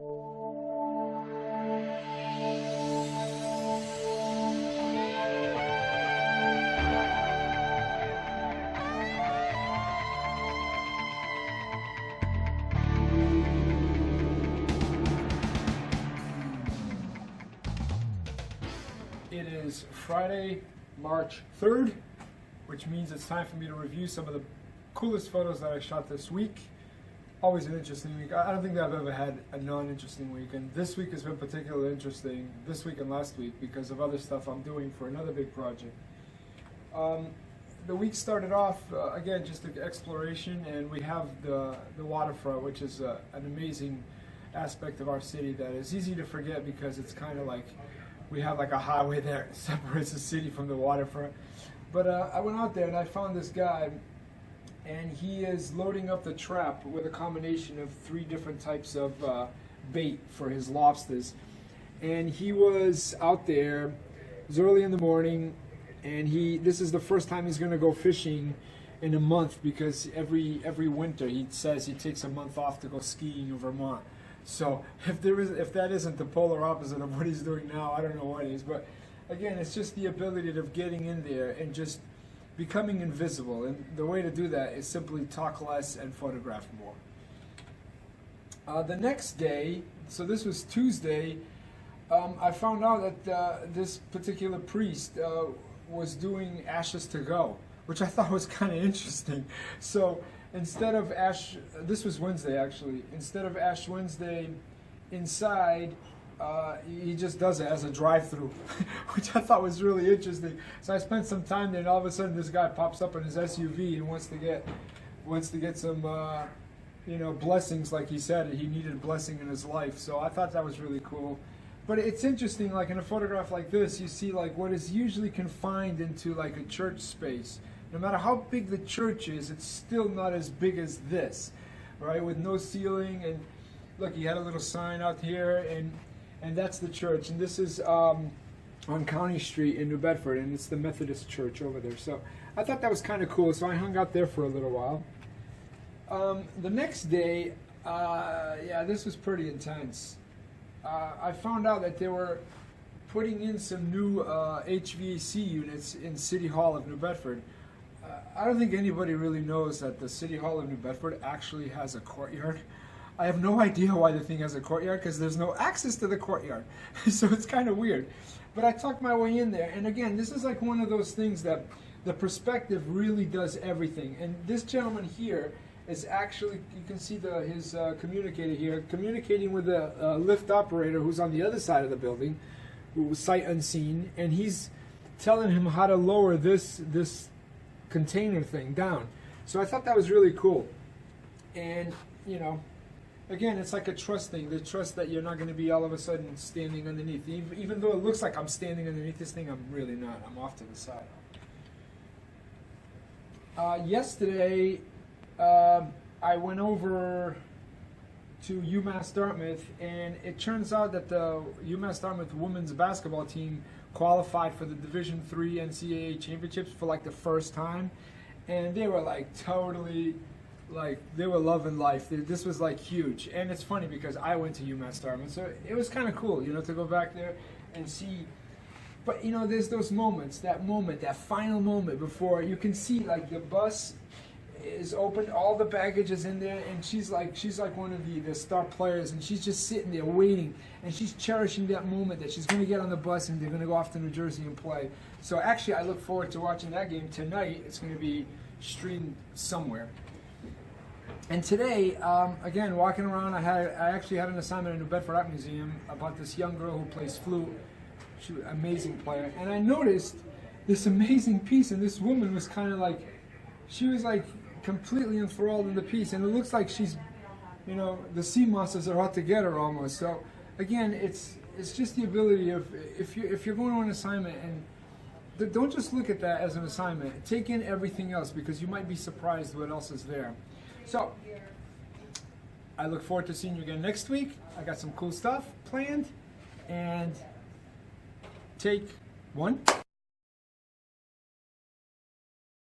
It is Friday, March 3rd, which means it's time for me to review some of the coolest photos that I shot this week. Always an interesting week. I don't think that I've ever had a non-interesting week, and this week has been particularly interesting, this week and last week, because of other stuff I'm doing for another big project. The week started off, again, just an exploration, and we have the waterfront, which is an amazing aspect of our city that is easy to forget because it's kind of like we have like a highway that separates the city from the waterfront. But I went out there and I found this guy, and he is loading up the trap with a combination of 3 different types of bait for his lobsters. And he was out there, it was early in the morning, and this is the first time he's going to go fishing in a month, because every winter he says he takes a month off to go skiing in Vermont. So if that isn't the polar opposite of what he's doing now, I don't know what is. But again, it's just the ability of getting in there and just becoming invisible. And the way to do that is simply talk less and photograph more. The next day, so this was Tuesday, I found out that this particular priest was doing ashes to go, which I thought was kind of interesting. So instead of this was Wednesday actually, instead of Ash Wednesday inside, he just does it as a drive-through, which I thought was really interesting. So I spent some time there, and all of a sudden this guy pops up in his SUV and wants to get some blessings, like he said he needed blessing in his life. So I thought that was really cool. But it's interesting, like in a photograph like this, you see like what is usually confined into like a church space. No matter how big the church is, it's still not as big as this, right? With no ceiling, and look, he had a little sign out here, and that's the church. And this is on County Street in New Bedford, and it's the Methodist church over there. So I thought that was kind of cool, so I hung out there for a little while. The next day, yeah, this was pretty intense. I found out that they were putting in some new HVAC units in City Hall of New Bedford. I don't think anybody really knows that the City Hall of New Bedford actually has a courtyard. I have no idea why the thing has a courtyard, because there's no access to the courtyard. So it's kind of weird. But I talked my way in there, and again, this is like one of those things that the perspective really does everything. And this gentleman here is actually, you can see his communicator here, communicating with a lift operator who's on the other side of the building, who was sight unseen, and he's telling him how to lower this container thing down. So I thought that was really cool. And again, it's like a trust thing. The trust that you're not going to be all of a sudden standing underneath. Even though it looks like I'm standing underneath this thing, I'm really not. I'm off to the side. Yesterday, I went over to UMass Dartmouth, and it turns out that the UMass Dartmouth women's basketball team qualified for the Division III NCAA championships for like the first time, and they were like totally, like they were loving life. This was like huge. And it's funny because I went to UMass Dartmouth, so it was kind of cool, to go back there and see. But there's those moments, that final moment before you can see like the bus is open, all the baggage is in there, and she's like one of the star players, and she's just sitting there waiting, and she's cherishing that moment that she's going to get on the bus and they're going to go off to New Jersey and play. So actually I look forward to watching that game tonight. It's going to be streamed somewhere. And today, again, walking around, I actually had an assignment at New Bedford Art Museum about this young girl who plays flute. She was an amazing player, and I noticed this amazing piece, and this woman was kind of like, she was like completely enthralled in the piece, and it looks like she's, the sea monsters are out to get her almost. So again, it's just the ability of, if you're going on an assignment, and don't just look at that as an assignment. Take in everything else, because you might be surprised what else is there. So I look forward to seeing you again next week. I got some cool stuff planned, and take one.